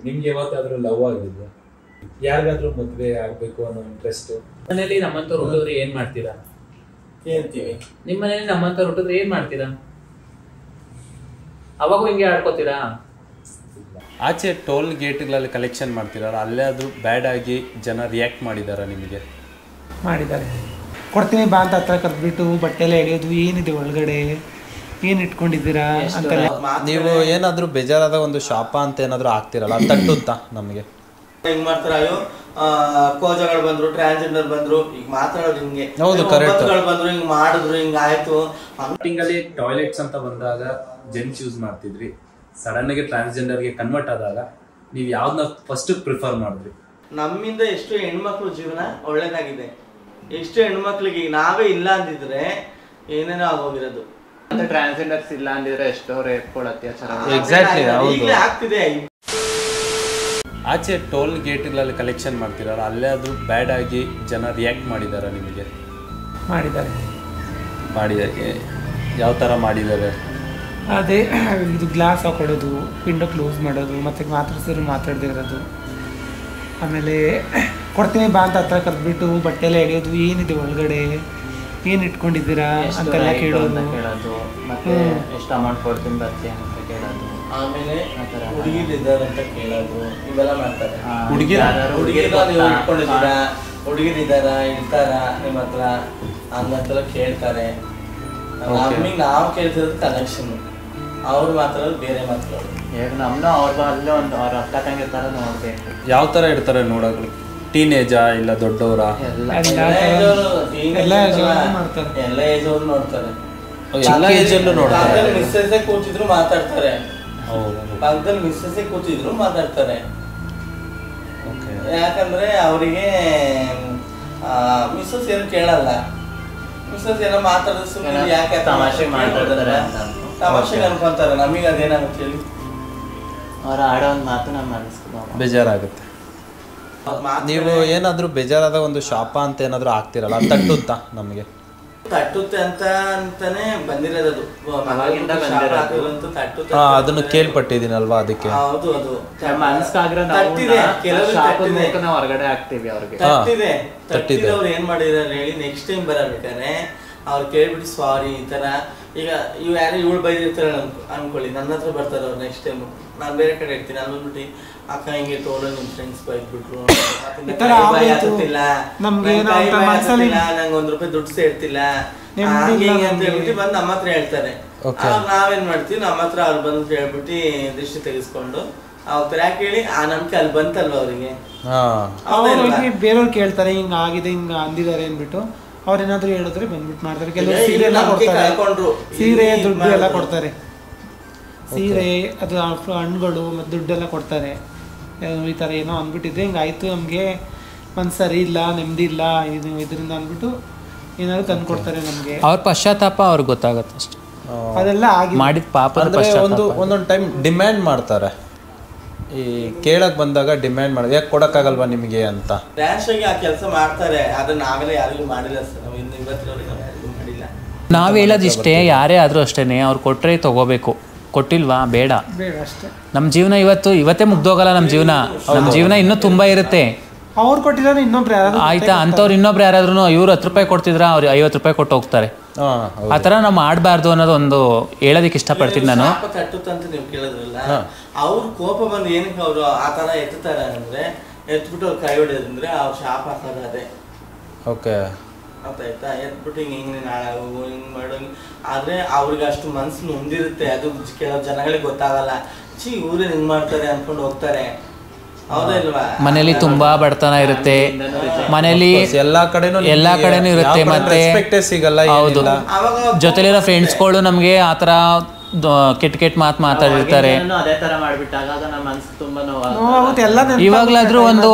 ನಿಮ್ಗೆ ಯಾವತ್ತಾದ್ರೂ ಲವ್ ಆಗಿದ್ವಾ? ಯಾರಿಗಾದ್ರೂ ಮದ್ವೆ ಆಗ್ಬೇಕು ಅನ್ನೋ ಇಂಟ್ರೆಸ್ಟ್? ಮನೇಲಿ ನಮ್ಮಂತವ್ರು ಹುಟ್ಟಿದ್ರೆ ಏನ್ ಮಾಡ್ತೀರಾ? ಹೇಳ್ತೀವಿ. ನಿಮ್ ಮನೇಲಿ ನಮ್ಮಂತವ್ರು ಹುಟ್ಟಿದ್ರೆ ಏನ್ ಮಾಡ್ತೀರಾ? ಅವಾಗೂ ಹಿಂಗೆ ಆಡ್ಕೋತೀರಾ? ಆಚೆ ಟೋಲ್ ಗೇಟ್ಗಳಲ್ಲಿ ಕಲೆಕ್ಷನ್ ಮಾಡ್ತೀರಲ್ಲ, ಅಲ್ಲೇ ಅದು ಬ್ಯಾಡ್ ಆಗಿ ಜನ ರಿಯಾಕ್ಟ್ ಮಾಡಿದಾರ ನಿಮಗೆ? ಮಾಡಿದ್ದಾರೆ. ಕೊಡ್ತೀನಿ ಬಾ ಅಂತ ಹತ್ರ ಕರೆದ್ಬಿಟ್ಟು ಬಟ್ಟೆ ಎಲ್ಲ ಎಳೆಯೋದು, ಏನಿದೆ ಒಳಗಡೆ, ಏನು ಇಟ್ಕೊಂಡಿದ್ದೀರಾ ಅಂತೆಲ್ಲ. ನೀವು ಏನಾದರೂ ಬೇಜಾರಾದ ಒಂದು ಶಾಪ ಅಂತ ಏನಾದರೂ ಆಗ್ತಿರಲ್ಲ, ತಟ್ಟುತ್ತಾ ನಮಗೆ? ಹೆಂಗ್ ಮಾಡ್ತಾರ? ಅಯ್ಯೋ ಕೋಜಗಳು ಬಂದ್ರು, ಟ್ರಾನ್ಸ್ಜೆಂಡರ್ ಬಂದ್ರು, ಈಗ ಮಾತಾಡೋದು ಹಿಂಗೆ. ಹೌದು, ಕರೆಕ್ಟ್. ಬಂದ್ರು, ಹಿಂಗ್ ಮಾಡಿದ್ರು, ಹಿಂಗ ಆಯ್ತು. ಅಲ್ಲಿ ಟಾಯ್ಲೆಟ್ಸ್ ಅಂತ ಬಂದಾಗ ಜೆಂಟ್ಸ್ ಯೂಸ್ ಮಾಡ್ತಿದ್ರಿ, ಸಡನ್ ಆಗಿ ಟ್ರಾನ್ಸ್ಜೆಂಡರ್ಗೆ ಕನ್ವರ್ಟ್ ಆದಾಗ ನೀವು ಯಾವ್ದನ್ನ ಫಸ್ಟ್ ಪ್ರಿಫರ್ ಮಾಡಿದ್ರಿ? ನಮ್ಮಿಂದ ಎಷ್ಟು ಹೆಣ್ಮಕ್ಳು ಜೀವನ ಒಳ್ಳೇದಾಗಿದೆ, ಎಷ್ಟು ಹೆಣ್ಮಕ್ಳಿಗೆ ನಾವೇ ಇಲ್ಲ ಅಂದಿದ್ರೆ ಏನೇನೋ ಆಗೋಗಿರೋದು. ಟ್ರಾನ್ಸ್ಜೆಂಡರ್ಸ್ ಇಲ್ಲ ಅಂದಿದ್ರೆ ಎಷ್ಟೋ ರೇಪ್ಗಳು ಅತ್ಯಾಚಾರ ಈಗಲೇ ಆಗ್ತಿದೆ. ಆಚೆ ಟೋಲ್ ಗೇಟ್ಗಳಲ್ಲಿ ಕಲೆಕ್ಷನ್ ಮಾಡ್ತೀರಲ್ಲ, ಅಲ್ಲೇ ಅದು ಬ್ಯಾಡ್ ಆಗಿ ಜನ ರಿಯಾಕ್ಟ್ ಮಾಡಿದಾರ ನಿಮಗೆ? ಮಾಡಿದ್ದಾರೆ. ಯಾವ ಥರ ಮಾಡಿದ್ದಾರೆ? ಅದೇ ಇದು ಗ್ಲಾಸ್ ಹಾಕೊಳ್ಳೋದು, ವಿಂಡೋ ಕ್ಲೋಸ್ ಮಾಡೋದು, ಮತ್ತು ಮಾತಾಡ್ಸಿದ್ರು ಮಾತಾಡದೇ ಇರೋದು. ಆಮೇಲೆ ಕೊಡ್ತೀನಿ ಬಾ ಅಂತ ಹತ್ರ ಕರೆದ್ಬಿಟ್ಟು ಬಟ್ಟೆ ಎಲ್ಲ ಎಳೆಯೋದು, ಏನಿದೆ ಒಳಗಡೆ, ಏನು ಇಟ್ಕೊಂಡಿದ್ದೀರಾ ಅಂತೆಲ್ಲ ಕೇಳೋದು. ಮತ್ತೆ ಎಷ್ಟು ಅಮೌಂಟ್ ಕೊಡ್ತೀನಿ ಬರ್ತೀನಿ ಅಂತ ಕೇಳೋದು. ಆಮೇಲೆ ಹುಡುಗಿರಿದ್ದಾರೆ ಅಂತ ಕೇಳೋದು, ಇವೆಲ್ಲ ಮಾಡ್ತಾರೆ. ಹುಡುಗಿರ ನೀವು ಇಟ್ಕೊಂಡಿದ್ದೀರಾ, ಹುಡುಗಿರಿದ್ದಾರ ಇರ್ತಾರ ನಿಮ್ಮ ಹತ್ರ ಹಂಗಂತೆಲ್ಲ ಕೇಳ್ತಾರೆ. ನಮಗೆ ನಾವು ಕೇಳ್ತಿರೋದು ಕನೆಕ್ಷನ್, ಅವ್ರು ಮಾತಾಡೋದು ಬೇರೆ ಮಾತಾಡೋದು. ಈಗ ನಮ್ದು ಅವ್ರಿಗೂ ಅಲ್ಲೇ ಒಂದು ಅವ್ರ ಅಕ್ಕ ತಂಗಿರ್ತಾರ ನೋಡ್ಬೇಕು. ಯಾವ ಥರ ಇರ್ತಾರೆ ನೋಡೋದು? ಟೀನೇಜಾ ಇಲ್ಲ ದೊಡ್ಡವರ? ಎಲ್ಲ ಏಜ್ ಅವ್ರು ನೋಡ್ತಾರೆ. ಎಲ್ಲ ಏಜಲ್ಲೂ ನೋಡ್ತಾರೆ. ಮಿಸ್ಸೆಸ್ ಕೂತಿದ್ರು ಮಾತಾಡ್ತಾರೆ. ಪಕ್ಕದಲ್ಲಿ ಮಿಸ್ಸೆಸ್ ಕೂತಿದ್ರು ಮಾತಾಡ್ತಾರೆ. ಯಾಕಂದ್ರೆ ಅವರಿಗೆ ಮಿಸ್ಸಸ್ ಏನು ಕೇಳಲ್ಲ. ಮಿಸ್ಸಸ್ ಏನೋ ಮಾತಾಡಿದ್ರೆ ಸುಮ್ಮನೆ ಯಾಕೆ ತಮಾಷೆ ಮಾಡ್ತಾರೆ, ತಮಾಷೆಗೆ ಅನ್ಕೊಂತಾರೆ. ನಮಗೆ ಅದೇನಾಗುತ್ತೆ ಹೇಳಿ? ಅವ್ರ ಆಡೋ ಒಂದು ಮಾತು ನಮ್ಮ ಮನಸ್ಸಿಗೆ ಬೇಜಾರಾಗುತ್ತೆ. ನೀವು ಏನಾದರೂ ಬೇಜಾರಾದ ಒಂದು ಶಾಪ ಅಂತ ಏನಾದರೂ ಆಗ್ತಿರಲ್ಲ, ತಟ್ಟುತ್ತಾ ನಮಗೆ? ತಟ್ಟುತ್ತೆ ಅಂತಾನೆ ಬಂದಿರೋದು, ಅದನ್ನು ಕೇಳ್ಪಟ್ಟಿದ್ದೀನಲ್ವಾ, ಅದಕ್ಕೆ. ಹೌದು, ಅದು ಹೊರಗಡೆ ಆಗ್ತೀವಿ. ಅವ್ರಿಗೆ ತಟ್ಟಿದೆ. ಅವ್ರು ಏನ್ ಮಾಡಿದಾರೆ ಹೇಳಿ? ನೆಕ್ಸ್ಟ್ ಟೈಮ್ ಬರಬೇಕಾದ್ರೆ ಅವ್ರು ಕೇಳ್ಬಿಟ್ಟು ಸಾರಿ ಈ ತರ, ಈಗ ಇವ್ ಯಾರು ಇವಳು ಬೈದಿರ್ತಾರೆ ಅನ್ಕೊಳ್ಳಿ, ನನ್ನ ಹತ್ರ ಬರ್ತಾರೆ ಅವ್ರು. ನೆಕ್ಸ್ಟ್ ಟೈಮ್ ನಾನು ಬೇರೆ ಕಡೆ ಇರ್ತೀನಿ, ಅಲ್ಲಿ ಬಂದ್ಬಿಟ್ಟು ಅಕ್ಕ ಹಿಂಗೆ ತೋಳು ನಿಮ್ ಫ್ರೆಂಡ್ಸ್ ಬೈದ್ಬಿಟ್ರು, ನಂಗೆ ₹1 ದುಡ್ಡು ಸೇರ್ತಿಲ್ಲ ಅಂತ ಹೇಳ್ಬಿಟ್ಟು ಬಂದು ನಮ್ಮ ಹತ್ರ ಹೇಳ್ತಾರೆ. ನಾವೇನ್ ಮಾಡ್ತೀವಿ, ನಮ್ಮ ಹತ್ರ ಅವ್ರು ಬಂದು ಹೇಳ್ಬಿಟ್ಟು ದೃಷ್ಟಿ ತೆಗೆಸ್ಕೊಂಡು ಹೋಗ್ತಾರೆ. ಯಾಕೆ ಹೇಳಿ? ಆ ನಂಬಿಕೆ ಅಲ್ಲಿ ಬಂತಲ್ವ ಅವರಿಗೆ. ಬೇರೆಯವ್ರು ಕೇಳ್ತಾರೆ ಹಿಂಗ ಆಗಿದೆ, ಹಿಂಗ ಅಂದಿದ್ದಾರೆ ಅಂದ್ಬಿಟ್ಟು ಅವ್ರೇನಾದ್ರು ಹೇಳಿದ್ರೆ ಬಂದ್ಬಿಟ್ಟು ಮಾಡ್ತಾರೆ. ಕೆಲವರು ಸೀರೆ ಎಲ್ಲ ಕೊಡ್ತಾರೆ, ಸೀರೆ ದುಡ್ಡು ಎಲ್ಲ ಕೊಡ್ತಾರೆ. ಸೀರೆ ಅದು ಹಣ್ಣುಗಳು ಮತ್ತು ದುಡ್ಡೆಲ್ಲ ಕೊಡ್ತಾರೆ. ಈ ಥರ ಏನೋ ಅಂದ್ಬಿಟ್ಟಿದ್ರೆ ಹಿಂಗಾಯ್ತು, ನಮಗೆ ಮನ್ಸು ಸರಿ ಇಲ್ಲ, ನೆಮ್ಮದಿ ಇಲ್ಲ ಇದರಿಂದ ಅಂದ್ಬಿಟ್ಟು ಏನಾದ್ರು ತಂದು ಕೊಡ್ತಾರೆ ನಮಗೆ. ಅವ್ರ ಪಶ್ಚಾತ್ತಾಪ ಅವ್ರಿಗೆ ಗೊತ್ತಾಗುತ್ತೆ ಅಷ್ಟೇ. ಅದೆಲ್ಲ ಆಗಿ ಮಾಡಿದ ಪಾಪ. ಒಂದೊಂದು ಟೈಮ್ ಡಿಮ್ಯಾಂಡ್ ಮಾಡ್ತಾರೆ. ಈ ಕೇಳಕ್ ಬಂದಾಗ ಡಿಮ್ಯಾಂಡ್ ಮಾಡೋದು, ಯಾಕೆ ಕೊಡಕ್ಕಾಗಲ್ವಾ ನಿಮಗೆ ಅಂತ ರ್ಯಾಶ್ ಆಗಿ ಆ ಕೆಲಸ ಮಾಡ್ತಾರೆ. ಅದನ್ನ ನಾವೆಲ್ಲ ಯಾರಿಗೂ ಮಾಡಿಲ್ಲ ಸರ್, ನಾವು ಇನ್ನು ಇವತ್ತಿನವರೆಗೆ ಯಾರಿಗೂ ಮಾಡಿಲ್ಲ. ನಾವು ಹೇಳೋದಿಷ್ಟೇ, ಯಾರೇ ಆದರೂ ಅಷ್ಟೇ, ಅವ್ರು ಕೊಟ್ಟರೆ ತಗೋಬೇಕು, ಕೊಟ್ಟಿಲ್ವಾ ಬೇಡ ಅಷ್ಟೇ. ನಮ್ಮ ಜೀವನ ಇವತ್ತೇ ಮುಗ್ದೋಗಲ್ಲ. ನಮ್ಮ ಜೀವನ ಇನ್ನೂ ತುಂಬ ಇರುತ್ತೆ. ಅವ್ರು ಕೊಟ್ಟಿದ್ದಾರೆ ಇನ್ನೊಬ್ರು ಯಾರಾದ್ರೂ ಆಯ್ತಾ, ಅಂಥವ್ರು ಇನ್ನೊಬ್ರು ಯಾರಾದ್ರೂ ಇವ್ರು ₹10 ಕೊಡ್ತಿದ್ರ, ಅವ್ರು ₹50 ಕೊಟ್ಟು ಹೋಗ್ತಾರೆ. ಆ ಥರ ನಾವು ಮಾಡಬಾರ್ದು ಅನ್ನೋದು ಒಂದು ಹೇಳೋದಕ್ಕೆ ಇಷ್ಟಪಡ್ತೀನಿ ನಾನು. ತಟ್ಟುತ್ತಂತ ನೀವು ಕೇಳಿದ್ರಲ್ಲ, ಅವ್ರ ಕೋಪ ಬಂದು ಏನಕ್ಕೆ ಅವರು ಆ ಥರ ಎತ್ತುತ್ತಾರೆ ಅಂದ್ರೆ, ಎತ್ಬಿಟ್ಟು ಅವ್ರು ಕೈ ಹೊಡೆಯೋದಂದ್ರೆ ಅವ್ರು ಶಾಪ ಹಾಕೋದು ಅದೇ. ಓಕೆ, ಗೊತ್ತಾಯ್ತಾ? ಎತ್ಬಿಟ್ಟು ಹಿಂಗೆ ನಾಳೆ ಹಿಂಗೆ ಮಾಡೋ. ಆದ್ರೆ ಅವ್ರಿಗೆ ಅಷ್ಟು ಮನ್ಸು ನೊಂದಿರುತ್ತೆ, ಅದು ಕೆಲವು ಜನಗಳಿಗೆ ಗೊತ್ತಾಗಲ್ಲ. ಇವ್ರೇ ಹಿಂಗ್ ಮಾಡ್ತಾರೆ ಅನ್ಕೊಂಡು ಹೋಗ್ತಾರೆ. ಮನೇಲಿ ತುಂಬಾ ಬಡತನ ಇರುತ್ತೆ, ಮನೇಲಿ ಎಲ್ಲಾ ಕಡೆನೂ ಇರುತ್ತೆ. ಮತ್ತೆ ಹೌದು, ಜೊತೆಲಿರೋ ಫ್ರೆಂಡ್ಸ್ಗಳು ನಮ್ಗೆ ಆತರ ಕೆಟ್ಟ ಮಾತು ಮಾತಾಡಿರ್ತಾರೆ. ಇವಾಗ್ಲಾದ್ರೂ ಒಂದು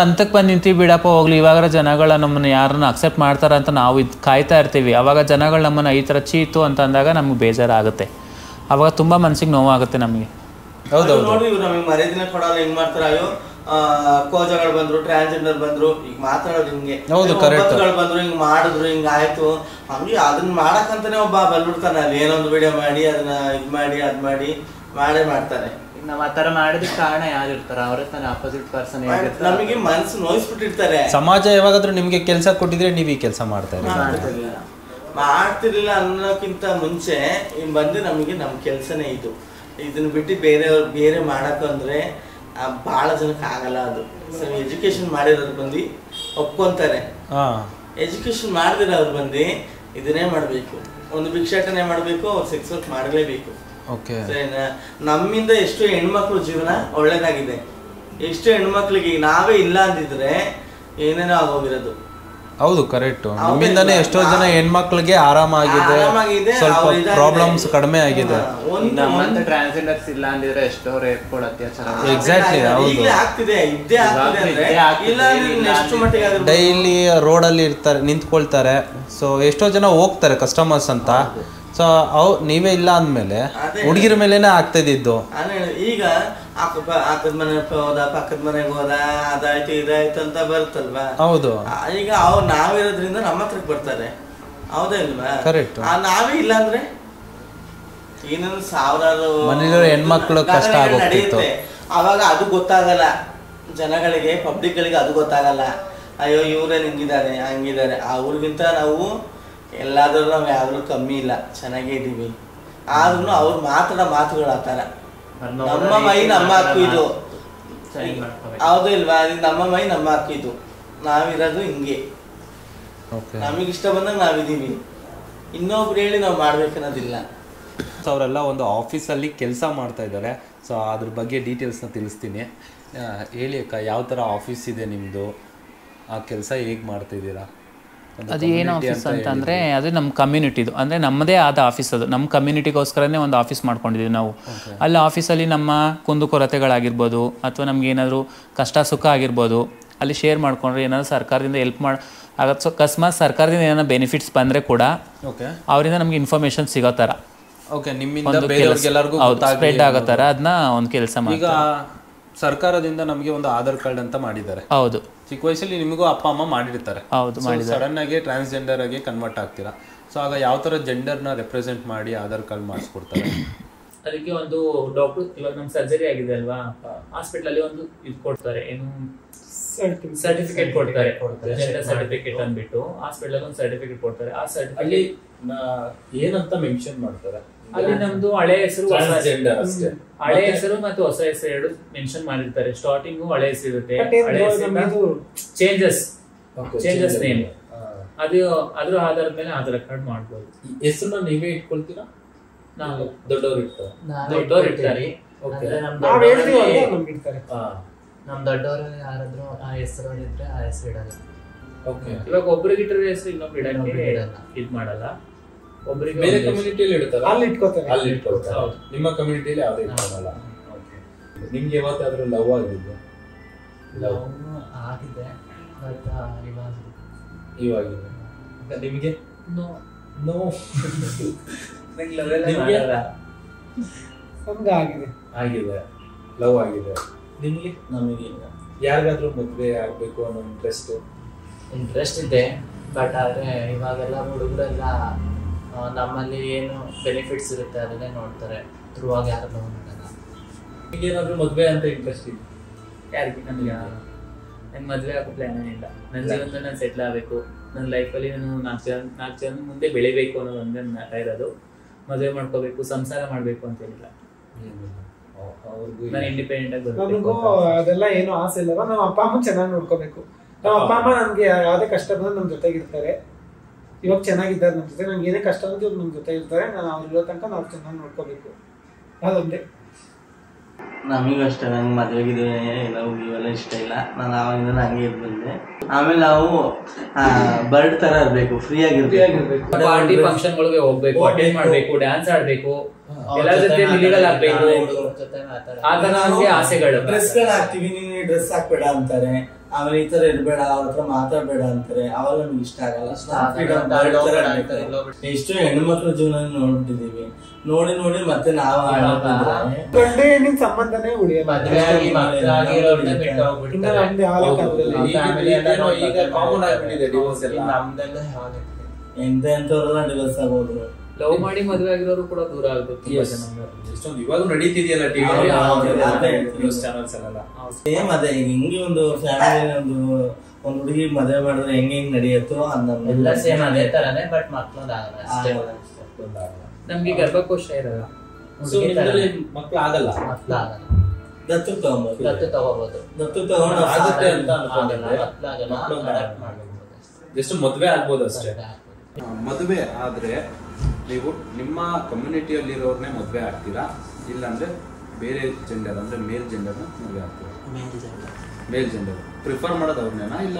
ಹಂತಕ್ಕೆ ಬಂದು ನಿಂತೀವಿ, ಬಿಡಪ್ಪ ಹೋಗ್ಲಿ, ಇವಾಗ ಜನಗಳ ನಮ್ಮನ್ನ ಯಾರನ್ನ ಅಕ್ಸೆಪ್ಟ್ ಮಾಡ್ತಾರ ಅಂತ ನಾವು ಕಾಯ್ತಾ ಇರ್ತೀವಿ. ಅವಾಗ ಜನಗಳು ನಮ್ಮನ್ನ ಈ ತರ ಚೀತು ಅಂತ ಅಂದಾಗ ನಮ್ಗೆ ಬೇಜಾರಾಗುತ್ತೆ. ಅವಾಗ ತುಂಬಾ ಮನ್ಸಿಗೆ ನೋವಾಗುತ್ತೆ ನಮಗೆ. ನೋಡಿ ನಮಗೆ ಮರ್ಯಾದಿನ ಕೊಡಲ್ಲ, ಹೆಂಗ್ ಮಾಡ್ತಾರ? ಅಯ್ಯೋ ಕೋಜಗಳು ಬಂದ್ರು, ಟ್ರಾನ್ಸ್ಜೆಂಡರ್ ಬಂದ್ರು, ಈಗ ಮಾತಾಡೋದು ಹಿಂಗೆ, ಬಂದ್ರು, ಹಿಂಗ್ ಮಾಡಿದ್ರು, ಹಿಂಗ ಆಯ್ತು. ಹಂಗೆ ಅದನ್ನ ಮಾಡಕ್ಕಂತಾನೆ ಒಬ್ಬ ಬಂದ್ಬಿಡ್ತಾನೆ. ಅಲ್ಲಿ ಏನೊಂದು ವಿಡಿಯೋ ಮಾಡಿ ಅದನ್ನ ಇದ್ ಮಾಡಿ ಅದ್ ಮಾಡಿ ಮಾಡೇ ಮಾಡ್ತಾರೆ. ನಾವ್ ಆತರ ಮಾಡಿದಕ್ಕೆ ಕಾರಣ ಯಾರು ಇರ್ತಾರ ಅವ್ರ ತಾನೇ ಅಪೋಸಿಟ್ ಪರ್ಸನ್ ನಮಗೆ ಮನಸ್ಸು ನೋಯಿಸ್ಬಿಟ್ಟಿರ್ತಾರೆ. ಸಮಾಜ ಯಾವಾಗಾದ್ರೂ ನಿಮ್ಗೆ ಕೆಲಸ ಕೊಟ್ಟಿದ್ರೆ ನೀವು ಈ ಕೆಲಸ ಮಾಡ್ತಿರ್ಲಿಲ್ಲ ಅನ್ನೋಕ್ಕಿಂತ ಮುಂಚೆ ಬಂದು ನಮಗೆ ನಮ್ಮ ಕೆಲಸನೇ ಇದು. ಇದನ್ನ ಬಿಟ್ಟು ಬೇರೆ ಮಾಡಕ್ಕಂದ್ರೆ ಬಹಳ ಜನಕ್ಕೆ ಆಗಲ್ಲ. ಅದು ಎಜುಕೇಶನ್ ಮಾಡಿರೋರು ಬಂದು ಒಪ್ಕೊಂತಾರೆ. ಎಜುಕೇಶನ್ ಮಾಡಿದ್ರೆ ಅವ್ರು ಬಂದು ಇದನ್ನೇ ಮಾಡಬೇಕು, ಒಂದು ಭಿಕ್ಷಾಟನೆ ಮಾಡಬೇಕು, ಅವ್ರು ಸೆಕ್ಸ್ ವರ್ಕ್ ಮಾಡಲೇಬೇಕು. ನಮ್ಮಿಂದ ಎಷ್ಟು ಹೆಣ್ಮಕ್ಳು ಜೀವನ ಒಳ್ಳೇದಾಗಿದೆ. ಎಷ್ಟು ಹೆಣ್ಮಕ್ಳಿಗೆ ನಾವೇ ಇಲ್ಲ ಅಂದಿದ್ರೆ ಏನೇನೋ ಆಗೋಗಿರೋದು. ಹೌದು, ಕರೆಕ್ಟ್. ನಿಮ್ಮಿಂದಾನೇ ಎಷ್ಟೋ ಜನ ಹೆಣ್ಮಕ್ಳಿಗೆ ಆರಾಮಾಗಿದೆ, ಸ್ವಲ್ಪ ಪ್ರಾಬ್ಲಮ್ಸ್ ಕಡಿಮೆ ಆಗಿದೆ. ನಮ್ಮಂತ ಟ್ರಾನ್ಸ್ಜೆಂಡರ್ಸ್ ಇಲ್ಲ ಅಂದಿದ್ರೆ ಎಷ್ಟೋ ರೇಪ್ಗಳು ಅತ್ಯಾಚಾರ ಎಕ್ಸಾಕ್ಟ್ಲಿ. ಹೌದು, ಡೈಲಿ ರೋಡಲ್ಲಿ ಇರ್ತಾರೆ, ನಿಂತ್ಕೊಳ್ತಾರೆ. ಸೊ ಎಷ್ಟೋ ಜನ ಹೋಗ್ತಾರೆ ಕಸ್ಟಮರ್ಸ್ ಅಂತ. ಸೊ ನೀವೇ ಇಲ್ಲ ಅಂದ್ಮೇಲೆ ಹುಡುಗಿರ ಮೇಲೆನೆ ಆಗ್ತಿದ್ದು. ಈಗ ಅಕ್ಕದ ಮನೆ ಹೋದ, ಪಕ್ಕದ ಮನೆಗೆ ಹೋದ, ಅದಾಯ್ತು ಇದಾಯ್ತು ಅಂತ ಬರುತ್ತಲ್ವಾ. ಹೌದು, ಈಗ ಅವ್ರು ನಾವಿರೋದ್ರಿಂದ ನಮ್ಮ ಹತ್ರಕ್ಕೆ ಬರ್ತಾರೆ. ಹೌದಾ ಇಲ್ವಾ? ಕರೆಕ್ಟ್. ನಾವೇ ಇಲ್ಲ ಅಂದ್ರೆ ಇನ್ನೊಂದು ಸಾವಿರಾರು ಮನೇಲಿರೋ ಹೆಣ್ಮಕ್ಳು ಕಷ್ಟ ಆಗೋಗ್ತಿತ್ತು. ಅವಾಗ ಅದು ಗೊತ್ತಾಗಲ್ಲ ಜನಗಳಿಗೆ, ಪಬ್ಲಿಕ್ ಗಳಿಗೆ ಅದು ಗೊತ್ತಾಗಲ್ಲ. ಅಯ್ಯೋ ಇವ್ರೇ ಹಿಂಗಿದ್ದಾರೆ ಹಂಗಿದ್ದಾರೆ. ಅವ್ರಿಗಿಂತ ನಾವು ಎಲ್ಲಾದ್ರೂ ನಾವು ಯಾವ್ದು ಕಮ್ಮಿ ಇಲ್ಲ, ಚೆನ್ನಾಗೇ ಇದೀವಿ. ಆದ್ರೂ ಅವ್ರು ಮಾತಾಡೋ ಮಾತುಗಳು ಆತರ, ನಮ್ಮ ಮೈ ನಮ್ಮ ಹಾಕಿದ್ದು. ಹೌದು ಇಲ್ವಾ? ನಮ್ಮ ಮೈ ನಮ್ಮ ಹಾಕಿದ್ದು. ನಾವಿರೋದು ಹಿಂಗೆ, ನಮಗಿಷ್ಟ ಬಂದಾಗ ನಾವಿದೀವಿ. ಇನ್ನೊಬ್ರು ಹೇಳಿ ನಾವು ಮಾಡ್ಬೇಕನ್ನೋದಿಲ್ಲ. ಸೊ ಅವರೆಲ್ಲ ಒಂದು ಆಫೀಸಲ್ಲಿ ಕೆಲಸ ಮಾಡ್ತಾ ಇದ್ದಾರೆ. ಸೊ ಅದ್ರ ಬಗ್ಗೆ ಡೀಟೇಲ್ಸ್ನ ತಿಳಿಸ್ತೀನಿ. ಹೇಳಿ ಅಕ್ಕ, ಯಾವ ಥರ ಆಫೀಸ್ ಇದೆ ನಿಮ್ಮದು, ಆ ಕೆಲಸ ಹೇಗೆ ಮಾಡ್ತಿದ್ದೀರಾ? ಅದು ಏನು ಆಫೀಸ್ ಅಂತಂದರೆ ಅದು ನಮ್ಮ ಕಮ್ಯುನಿಟಿದು, ಅಂದರೆ ನಮ್ಮದೇ ಆದ ಆಫೀಸ್. ಅದು ನಮ್ಮ ಕಮ್ಯುನಿಟಿಗೋಸ್ಕರನೇ ಒಂದು ಆಫೀಸ್ ಮಾಡ್ಕೊಂಡಿದ್ದೀವಿ ನಾವು. ಅಲ್ಲಿ ಆಫೀಸಲ್ಲಿ ನಮ್ಮ ಕುಂದುಕೊರತೆಗಳಾಗಿರ್ಬೋದು ಅಥವಾ ನಮ್ಗೆ ಏನಾದರೂ ಕಷ್ಟ ಸುಖ ಆಗಿರ್ಬೋದು ಅಲ್ಲಿ ಶೇರ್ ಮಾಡ್ಕೊಂಡ್ರೆ ಏನಾದರೂ ಸರ್ಕಾರದಿಂದ ಹೆಲ್ಪ್ ಆಗತ್ತೆ. ಸೊ ಅಕಸ್ಮಾತ್ ಸರ್ಕಾರದಿಂದ ಏನಾದ್ರು ಬೆನಿಫಿಟ್ಸ್ ಬಂದರೆ ಕೂಡ ಅವರಿಂದ ನಮ್ಗೆ ಇನ್ಫಾರ್ಮೇಷನ್ ಸಿಗೋ ಥರ, ಸ್ಪ್ರೆಡ್ ಆಗೋ ಥರ ಅದನ್ನ ಒಂದು ಕೆಲಸ ಮಾಡಿ. ಈಗ ಸರ್ಕಾರದಿಂದ ನಮಗೆ ಒಂದು ಆಧಾರ್ ಕಾರ್ಡ್ ಅಂತ ಮಾಡಿದ್ದಾರೆ. ಹೌದು, ಚಿಕ್ಕ ವಯಸ್ಸಲ್ಲಿ ನಿಮಗೂ ಅಪ್ಪ ಅಮ್ಮ ಮಾಡಿರ್ತಾರೆ. ಹೌದು, ಸಡನ್ ಆಗಿ ಟ್ರಾನ್ಸ್ಜೆಂಡರ್ ಆಗಿ ಕನ್ವರ್ಟ್ ಆಗ್ತೀರಾ. ಸೊ ಆಗ ಯಾವ ಥರ ಜೆಂಡರ್ನ ರೆಪ್ರೆಸೆಂಟ್ ಮಾಡಿ ಆಧಾರ್ ಕಾರ್ಡ್ ಮಾಡಿಸ್ಕೊಡ್ತಾರೆ? ಅದಕ್ಕೆ ಒಂದು ಡಾಕ್ಟರ್, ಇವಾಗ ನಮ್ಗೆ ಸರ್ಜರಿ ಆಗಿದೆ ಅಲ್ವಾ, ಹಾಸ್ಪಿಟಲ್ ಅಲ್ಲಿ ಒಂದು ಇದು ಕೊಡ್ತಾರೆ, ಏನು ಸರ್ಟಿಫಿಕೇಟ್ ಕೊಡ್ತಾರೆ, ಜೆಂಡರ್ ಸರ್ಟಿಫಿಕೇಟ್ ಅಂದ್ಬಿಟ್ಟು ಹಾಸ್ಪಿಟಲ್ ಒಂದು ಸರ್ಟಿಫಿಕೇಟ್ ಕೊಡ್ತಾರೆ. ಆ ಸರ್ಟಿಫಿಕೇಟ್ ಏನಂತ ಮೆನ್ಷನ್ ಮಾಡ್ತಾರೆ? ಅಲ್ಲಿ ನಮ್ದು ಹಳೆ ಹೆಸರು, ಹಳೆ ಹೆಸರು ಮತ್ತು ಹೊಸ ಹೆಸರು ಎರಡು ಮೆನ್ಷನ್ ಮಾಡಿರ್ತಾರೆ. ಸ್ಟಾರ್ಟಿಂಗ್ ಹಳೆ ಹೆಸರು ಇರುತ್ತೆ, ಚೇಂಜಸ್ ನೇಮ್, ಅದು ಅದ್ರ ಆಧಾರದ ಮೇಲೆ ಆಧಾರ್ ಕಾರ್ಡ್ ಮಾಡ್ಬೋದು. ಹೆಸರನ್ನ ನೀವೇ ಇಟ್ಕೊಳ್ತೀರಾ? ನಾವು ದೊಡ್ಡವ್ರು ಇರ್ತಾರೆ. ನಮ್ ದೊಡ್ಡವರು ಯಾರಾದ್ರೂ ಆ ಹೆಸರು ಇದ್ರೆ ಆ ಹೆಸರು ಇಡಲ್ಲ. ಇವಾಗ ಒಬ್ರಿಗೆ ಇಟ್ಟರೆ ಹೆಸರು ಇನ್ನೊಬ್ರು ಇಡಕ್ಕೆ ಇದ್ ಮಾಡಲ್ಲ. ಒಬ್ಬರಿಗೆ ಬೇರೆ ಕಮ್ಯುನಿಟಿಯಲ್ಲಿ ಇಡ್ತಾರೆ, ಅಲ್ಲಿ ಇಟ್ಕೋತಾರೆ. ನಿಮ್ಮ ಕಮ್ಯುನಿಟಿಯಲ್ಲಿ ಯಾವ್ದು ಇಟ್ಕೊಳ್ಳಲ್ಲ. ನಿಮ್ಗೆ ಯಾವತ್ತಾದ್ರೂ ಲವ್ ಆಗಿದ್ದು? ಲವ್ ಆಗಿದೆ, ಬಟ್ ಇವಾಗಿದೆ. ನಿಮ್ಗೆ ನೋ ಆಗಿದೆ, ಲವ್ ಆಗಿದೆ. ನಿಮ್ಗೆ? ನಮಗೆ ಯಾರಿಗಾದ್ರೂ ಮದ್ವೆ ಆಗ್ಬೇಕು ಅನ್ನೋ ಇಂಟ್ರೆಸ್ಟ್ ಇದೆ, ಬಟ್ ಆದ್ರೆ ಇವಾಗೆಲ್ಲ ಹುಡುಗರೆಲ್ಲ ನಮ್ಮಲ್ಲಿ ಏನು ಬೆನಿಫಿಟ್ಸ್ ಇರುತ್ತೆ ಅದನ್ನೇ ನೋಡ್ತಾರೆ. ಥ್ರೂ ಆಗಿ ಯಾರು ಲವ್ ಮಾಡಲ್ಲ. ಏನಾದ್ರೂ ಮದ್ವೆ ಅಂತ ಇಂಟ್ರೆಸ್ಟ್ ಇದೆ? ಯಾರಿಗೆ? ನಂಗೆ ಮದ್ವೆ ಆಗೋ ಪ್ಲಾನ್ ಏನಿಲ್ಲ. ನನ್ನ ಜೀವನದಲ್ಲಿ ನಾನು ಸೆಟ್ಲ್ ಆಗಬೇಕು, ನನ್ನ ಲೈಫಲ್ಲಿ ನಾನು ನಾಲ್ಕು ಜನ ಮುಂದೆ ಬೆಳಿಬೇಕು ಅನ್ನೋದು ಒಂದೇ ನಾಟ ಇರೋದು. ಮದುವೆ ಮಾಡ್ಕೋಬೇಕು, ಸಂಸಾರ ಮಾಡ್ಬೇಕು ಅಂತ ಏನಿಲ್ಲ. ನಾನು ಇಂಡಿಪೆಂಡೆಂಟ್ ಆಗಿ ನಮಗೂ ಅದೆಲ್ಲ ಏನು ಆಸೆ ಇಲ್ಲ. ನಮ್ಮ ಅಪ್ಪ ಅಮ್ಮ ಚೆನ್ನಾಗಿ ನೋಡ್ಕೋಬೇಕು. ನಮ್ಮ ಅಪ್ಪ ಅಮ್ಮ ನಮ್ಗೆ ಯಾವ್ದೇ ಕಷ್ಟ ಬಂದ್ರೆ ನಮ್ ಜೊತೆಗಿರ್ತಾರೆ. ಇವಾಗ ಚೆನ್ನಾಗಿದ್ದಾರೆ ನಮ್ಮ ಜೊತೆ. ನಂಗೆ ಏನೇ ಕಷ್ಟ ಅಂದ್ರೆ ನಮ್ ಜೊತೆ ಇರ್ತಾರೆ. ನಾನು ಅವ್ರಿರೋ ತನಕ ನಾವು ಚೆನ್ನಾಗಿ ನೋಡ್ಕೋಬೇಕು, ಅದೊಂದೇ. ನಮಗೂ ಅಷ್ಟೇ. ನಂಗೆ ಮದುವೆಗಿದ್ರೆ ಲವ್ ಇವೆಲ್ಲ ಇಷ್ಟ ಇಲ್ಲ. ನಾನು ಆವಾಗಿಂದ ಹಂಗೆ ಇದ್ ಬಂದೆ. ಆಮೇಲೆ ನಾವು ಬರ್ಡ್ ತರ ಇರ್ಬೇಕು, ಫ್ರೀ ಆಗಿರ್ಬೇಕು. ಪಾರ್ಟಿ ಫಂಕ್ಷನ್ ಗಳಿಗೆ ಹೋಗ್ಬೇಕು, ಅಟೆಂಡ್ ಮಾಡ್ಬೇಕು, ಡ್ಯಾನ್ಸ್ ಆಡ್ಬೇಕು, ಎಲ್ಲರ ಜೊತೆ ಮಿಲಿಗಲ್ ಆಗ್ಬೇಕು, ಆ ತರ ನಮ್ಗೆ ಆಸೆಗಳು. ಡ್ರೆಸ್ಗಳು ಹಾಕ್ತಿವಿ, ನೀನು ಡ್ರೆಸ್ ಹಾಕ್ಬೇಡ ಅಂತಾರೆ. ಆಮೇಲೆ ಈ ತರ ಇರ್ಬೇಡ, ಅವ್ರ ಹತ್ರ ಮಾತಾಡ್ಬೇಡ ಅಂತಾರೆ. ಅವಾಗ ನಮ್ಗೆ ಇಷ್ಟ ಆಗಲ್ಲ. ಎಷ್ಟೋ ಹೆಣ್ಮಕ್ಳ ಜೀವನ ನೋಡ್ಬಿಟ್ಟಿದೀವಿ. ನೋಡಿ ನೋಡಿ ಮತ್ತೆ ನಾವು ಗಂಡ ಹೆಣ್ಣಿನ ಸಂಬಂಧನೇ ಉಳಿಯಲ್ಲ. ಎಂತೆಂಥವ್ರೆಲ್ಲ ಡಿವೋರ್ಸ್ ಆಗೋದ್ರು. ಲವ್ ಮಾಡಿ ಮದುವೆ ಆಗಿರೋರು ಕೂಡ ದೂರ ಆಗ್ಬೇಕು ತುಂಬಾ ಜನ. ಎಷ್ಟೊಂದು ಇವಾಗ ನಡೀತಿದೆಯಲ್ಲ ಟಿವಿ ನ್ಯೂಸ್ ಚಾನಲ್ಸ್ ಎಲ್ಲ. ಸೇಮ್ ಅದೇ ಈಗ ಹಿಂಗೆ ಒಂದು ಫ್ಯಾಮಿಲಿ ಒಂದು ಹುಡುಗಿ ಮದುವೆ ಮಾಡಿದ್ರೆ ಹೆಂಗೆ ನಡೆಯುತ್ತೋ ಎಲ್ಲ ಸೇಮ್ ಅದೇ ತರನೇ, ಬಟ್ ಮಕ್ಳೊಂದಾಗಲ್ಲ ಅಷ್ಟೇ. ನಮ್ಗೆ ಗರ್ಭಕೋಶ ಇರಲ್ಲ, ಮಕ್ಳು ಆಗಲ್ಲ. ದತ್ತು ತಗೊಂಬೋದು, ದತ್ತು ತಗೋಬಹುದು, ದತ್ತು ತಗೊಂಡು ಆಗುತ್ತೆ ಅಂತ ಅನ್ಕೊಂಡಿದ್ದೆ. ಜಸ್ಟ್ ಮದ್ವೆ ಆಗ್ಬೋದು ಅಷ್ಟೇ. ಮದುವೆ ಆದ್ರೆ ನೀವು ನಿಮ್ಮ ಕಮ್ಯುನಿಟಿಯಲ್ಲಿರೋರ್ನೇ ಮದುವೆ ಆಗ್ತೀರಾ, ಇಲ್ಲಾಂದ್ರೆ ಬೇರೆ ಜೆಂಡರ್ ಅಂದ್ರೆ ಮೇಲ್ ಜೆಂಡರ್ನ ಮದುವೆ ಆಗ್ತೀರಾ? ಮೇಲ್ ಜೆಂಡರ್ ಪ್ರಿಫರ್ ಮಾಡೋದು ಅವ್ರನ್ನೇನಾ, ಇಲ್ಲ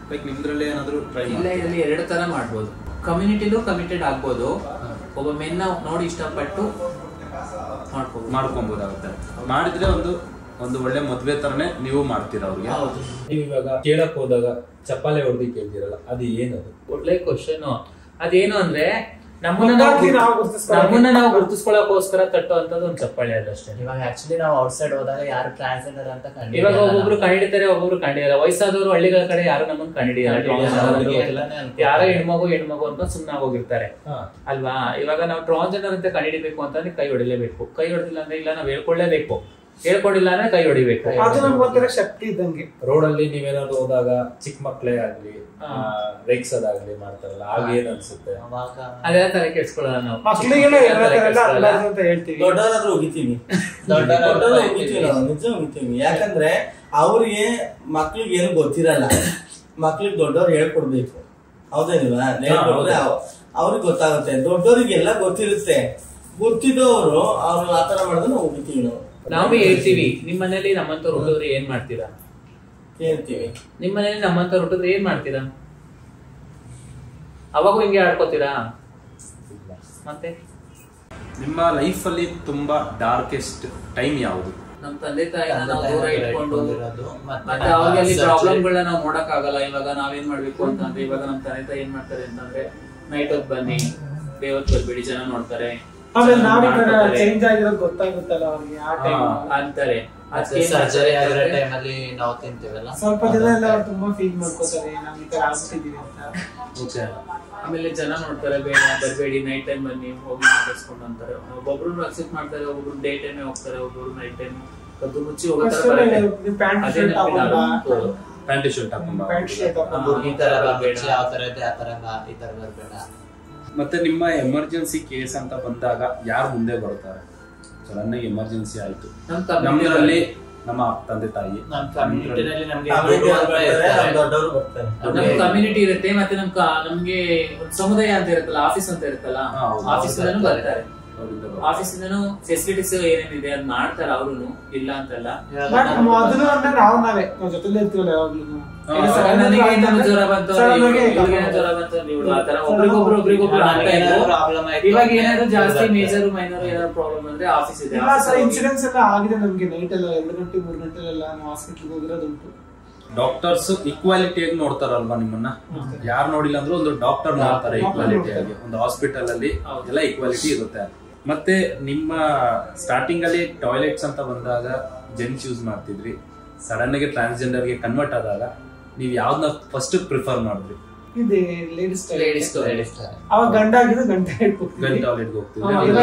ಲೈಕ್ ನಿಮ್ದ್ರಲ್ಲೇ ಏನಾದ್ರು ಟ್ರೈ? ಇಲ್ಲ, ಇದರಲ್ಲಿ ಎರಡು ತರ ಮಾಡ್ಬೋದು. ಕಮ್ಯುನಿಟಿಲೂ ಕಮಿಟೆಡ್ ಆಗ್ಬೋದು, ಒಬ್ಬ ಮೆನ್ನ ನೋಡಿ ಇಷ್ಟಪಟ್ಟು ಮಾಡ್ಕೊಬೋದಾಗುತ್ತೆ. ಮಾಡಿದ್ರೆ ಒಂದು ಒಳ್ಳೆ ಮದ್ವೆ ತರನೇ ನೀವು ಮಾಡ್ತೀರಾ ಅವ್ರಿಗೆ. ನೀವು ಇವಾಗ ಕೇಳಕ್ ಹೋದಾಗ ಚಪ್ಪಾಳೆ ಹೊಡೆದು ಕೇಳ್ತೀರಲ್ಲ, ಅದು ಏನದು? ಒಳ್ಳೆ ಕ್ವಶನ್. ಅದೇನು ಅಂದ್ರೆ ನಮ್ಮನ್ನ ನಾವು ಗುರುತಿಸ್ಕೊಳ್ಳೋಕೋಸ್ಕರ ತಟ್ಟೋ ಅಂತದ್ದು ಒಂದು ಚಪ್ಪಾಳೆ ಅದಷ್ಟೇ. ಇವಾಗ ಆಕ್ಚುಲಿ ನಾವು ಔಟ್ ಸೈಡ್ ಹೋದಾಗ ಯಾರು ಟ್ರಾನ್ಸ್ಜೆಂಡರ್ ಅಂತ ಇವಾಗ ಒಬ್ಬೊಬ್ರು ಕಂಡಿಡ್ತಾರೆ, ಒಬ್ಬೊಬ್ರು ಕಂಡಿರಲ್ಲ. ವಯಸ್ಸಾದವರು ಹಳ್ಳಿಗಳ ಕಡೆ ಯಾರು ನಮ್ಮನ್ನ ಕಂಡಿಡಿಯಲ್ಲ, ಯಾರೋ ಹೆಣ್ಮಗು ಅಂತ ಸುಮ್ಮನೆ ಹೋಗಿರ್ತಾರೆ ಅಲ್ವಾ. ಇವಾಗ ನಾವು ಟ್ರಾನ್ಸ್ಜೆಂಡರ್ ಅಂತ ಕಂಡಿಡಿಬೇಕು ಅಂತಂದ್ರೆ ಕೈ ಹೊಡಿಲೇಬೇಕು. ಕೈ ಹೊಡೆದಿಲ್ಲ ಅಂದ್ರೆ ಇಲ್ಲ, ನಾವ್ ಹೇಳ್ಕೊಳ್ಳೇಬೇಕು. ಹೇಳ್ಕೊಂಡಿಲ್ಲ ಅಂದ್ರೆ ಕೈ ಹೊಡಿಬೇಕು. ಅದು ನಮ್ಗೆ ಶಕ್ತಿ ಇದ್ದಂಗೆ. ರೋಡ್ ಅಲ್ಲಿ ನೀವೇನಾದ್ರು ಹೋದಾಗ ಚಿಕ್ಕ ಮಕ್ಳೇ ಆಗ್ಲಿ ರೇಗ್ಸೋದಾಗ್ಲಿ ಮಾಡ್ತಾರಲ್ಲ, ಆಗ ಏನ್ ಅನ್ಸುತ್ತೆ? ಅದೇ ತರ ಕೆಡ್ಸ್ಕೊಳ್ಳೋಣ ನಾವು. ಮಕ್ಳಿಗೆಲ್ಲ ಅಂತ ಹೇಳ್ತೀವಿ, ದೊಡ್ಡವರಾದ್ರೂ ಹೋಗಿತೀವಿ, ದೊಡ್ಡವರು ಹೋಗಿತೀವಿ, ನಾವು ನಿಜ ಹೋಗಿತೀವಿ. ಯಾಕಂದ್ರೆ ಅವ್ರಿಗೆ ಮಕ್ಳಿಗೆ ಏನು ಗೊತ್ತಿರಲ್ಲ, ಮಕ್ಳಿಗೆ ದೊಡ್ಡವ್ರು ಹೇಳ್ಕೊಡ್ಬೇಕು, ಹೌದೇನಿಲ್ವಾ? ಹೇಳ್ಕೊಡ್ರೆ ಅವ್ರಿಗೆ ಗೊತ್ತಾಗುತ್ತೆ. ದೊಡ್ಡವರಿಗೆಲ್ಲ ಗೊತ್ತಿರುತ್ತೆ, ಗೊತ್ತಿದ್ದವರು ಅವ್ರು ಆತರ ಮಾಡಿದ್ರೆ ನಾವು ಹೋಗಿತೀವಿ. ನಾವೇ ಹೇಳ್ತೀವಿ, ನಿಮ್ ಮನೇಲಿ ನಮ್ಮಂತವ್ರು ಹುಟ್ಟಿದ್ರೆ ಏನ್ ಮಾಡ್ತೀರಾ? ಹೇಳ್ತೀವಿ, ನಿಮ್ ಮನೇಲಿ ನಮ್ಮಂತವ್ರು ಹುಟ್ಟಿದ್ರೆ ಏನ್ ಮಾಡ್ತೀರಾ? ಅವಾಗೂ ಹಿಂಗೆ ಆಡ್ಕೋತೀರಾ? ಮತ್ತೆ ನಿಮ್ಮ ಲೈಫ್ ಅಲ್ಲಿ ತುಂಬಾ ಡಾರ್ಕೆಸ್ಟ್ ಟೈಮ್ ಯಾವುದು? ನಮ್ ತಂದೆ ತಾಯಿ ದೂರ ಇಟ್ಕೊಂಡು ಮತ್ತೆ ಅವ್ರಿಗೆ ಅಲ್ಲಿ ಪ್ರಾಬ್ಲಮ್ಗಳನ್ನ ನಾವು ನೋಡಕ್ ಆಗಲ್ಲ. ಇವಾಗ ನಾವೇನ್ ಮಾಡ್ಬೇಕು ಅಂತಂದ್ರೆ, ಇವಾಗ ನಮ್ ತಂದೆ ತಾಯಿ ಏನ್ ಮಾಡ್ತಾರೆ ಅಂತಂದ್ರೆ, ನೈಟ್ ಹೊತ್ತು ಬನ್ನಿ, ಡೇ ಹೊತ್ತು ಬರ್ಬೇಡಿ, ಜನ ನೋಡ್ತಾರೆ, ಆಮೇಲೆ ಚೇಂಜ್ ಆಗಿರೋದು ಗೊತ್ತಾಗುತ್ತಲ್ಲ ಅವ್ರಿಗೆ ಆ ಟೈಮ್ ಅಂತಾರೆ. ಸರ್ಜರಿ ಆಗಿರೋ ಟೈಮಲ್ಲಿ ನಾವು ತಿಂತೀವಲ್ಲ, ಸ್ವಲ್ಪ ಜನ ಎಲ್ಲ ತುಂಬಾ ಫೀಲ್ ಮಾಡ್ಕೋತಾರೆ, ನಾವ್ ಈ ತರ ಆಗ್ಬಿಟ್ಟಿದೀವಿ ಅಂತ. ಆಮೇಲೆ ಜನ ನೋಡ್ತಾರೆ, ಬೇಡ ಬರ್ಬೇಡಿ, ನೈಟ್ ಟೈಮ್ ಬನ್ನಿ, ಹೋಗಿ ಮಾತಾಡ್ಸ್ಕೊಂಡು ಅಂತಾರೆ. ಒಬ್ಬೊಬ್ರು ಅಕ್ಸೆಪ್ಟ್ ಮಾಡ್ತಾರೆ, ಒಬ್ಬೊಬ್ರು ಡೇ ಟೈಮ್ ಹೋಗ್ತಾರೆ, ಒಬ್ಬೊಬ್ರು ನೈಟ್ ಟೈಮ್ ಕದ್ದು ಮುಚ್ಚಿ ಹೋಗ್ತಾರೆ. ಪ್ಯಾಂಟ್ ಶರ್ಟ್ ಹಾಕೊಂಡು ಈ ತರ ಬರ್ಬೇಡ, ಯಾವ ತರ ಇದೆ ಆ ತರ ಈ ತರ ಬರ್ಬೇಡ. ಮತ್ತೆ ನಿಮ್ಮ ಎಮರ್ಜೆನ್ಸಿ ಕೇಸ್ ಅಂತ ಬಂದಾಗ ಯಾರು ಮುಂದೆ ಬರ್ತಾರೆ? ಸಡನ್ ಆಗಿ ಎಮರ್ಜೆನ್ಸಿ ಆಯ್ತು, ನಮ್ಮಲ್ಲಿ ನಮ್ಮ ತಂದೆ ತಾಯಿ, ನಮ್ಮ ಕಮ್ಯುನಿಟಿನಲ್ಲಿ ನಮ್ಗೆ ದೊಡ್ಡವರು ಬರ್ತಾರೆ, ನಮ್ ಕಮ್ಯುನಿಟಿ ಇರುತ್ತೆ, ಮತ್ತೆ ನಮ್ಗೆ ಸಮುದಾಯ ಅಂತ ಇರುತ್ತಲ್ಲ, ಆಫೀಸ್ ಅಂತ ಇರುತ್ತಲ್ಲ, ಆಫೀಸ್ ಬರ್ತಾರೆ. ಆಫೀಸ್ ಇಂದನು ಫೆಸಿಲಿಟೀಸ್ ಏನೇನಿದೆ ಅದ್ ಮಾಡ್ತಾರ ಅವ್ರು, ಇಲ್ಲ ಅಂತಲ್ಲ. ಮೊದಲು ಅಂದ್ರೆ ನಾವೇ ಜೊತೆಲಿ ಇರ್ತೀವಲ್ಲ ಯಾವಾಗ್ಲೂ. ಜ್ವರ ಬಂತು, ಜ್ವರ ಬಂತು, ಆತರ ಒಬ್ರಿಗೊಬ್ರು ಆಗ್ತಾ ಇದ್ರು. ಇವಾಗ ಏನಾದ್ರು ಜಾಸ್ತಿ ಮೇಜರ್ ಮೈನರ್ ಏನಾದ್ರು ಪ್ರಾಬ್ಲಮ್ ಅಂದ್ರೆ ಆಫೀಸ್ ಇದೆ. ಇನ್ಸಿಡೆನ್ಸ್ ಎಲ್ಲ ಆಗಿದೆ ನಮ್ಗೆ. ನೈಟ್ ಎಲ್ಲ 2 ಗಂಟೆ 3 ಗಂಟೆಲೆಲ್ಲ ನಾವು ಹಾಸ್ಪಿಟಲ್ ಹೋಗಿರೋದುಂಟು. ಡಾಕ್ಟರ್ಸ್ ಈಕ್ವಾಲಿಟಿಯಾಗಿ ನೋಡ್ತಾರಲ್ವಾ ನಿಮ್ಮನ್ನ? ಯಾರು ನೋಡಿಲ್ಲ ಅಂದ್ರೂ ಒಂದು ಡಾಕ್ಟರ್ ನೋಡ್ತಾರೆ ಈಕ್ವಾಲಿಟಿ ಆಗಿ. ಒಂದು ಹಾಸ್ಪಿಟಲ್ ಅಲ್ಲಿ ಎಲ್ಲ ಈಕ್ವಾಲಿಟಿ ಇರುತ್ತೆ. ಮತ್ತೆ ನಿಮ್ಮ ಸ್ಟಾರ್ಟಿಂಗ್ ಅಲ್ಲಿ ಟಾಯ್ಲೆಟ್ಸ್ ಅಂತ ಬಂದಾಗ ಜೆಂಟ್ಸ್ ಯೂಸ್ ಮಾಡ್ತಿದ್ರಿ, ಸಡನ್ ಆಗಿ ಟ್ರಾನ್ಸ್ಜೆಂಡರ್ ಗೆ ಕನ್ವರ್ಟ್ ಆದಾಗ ನೀವ್ ಯಾವ್ದನ್ನ ಫಸ್ಟ್ ಪ್ರಿಫರ್ ಮಾಡಿದ್ರಿ? ಲೇಡೀಸ್ ಅವಾಗ ಗಂಡ ಆಗಿದ್ದು ಗಂಡ ಟಾಯ್ಲೆಟ್ಗೆ ಹೋಗ್ತಿದ್ವಿ.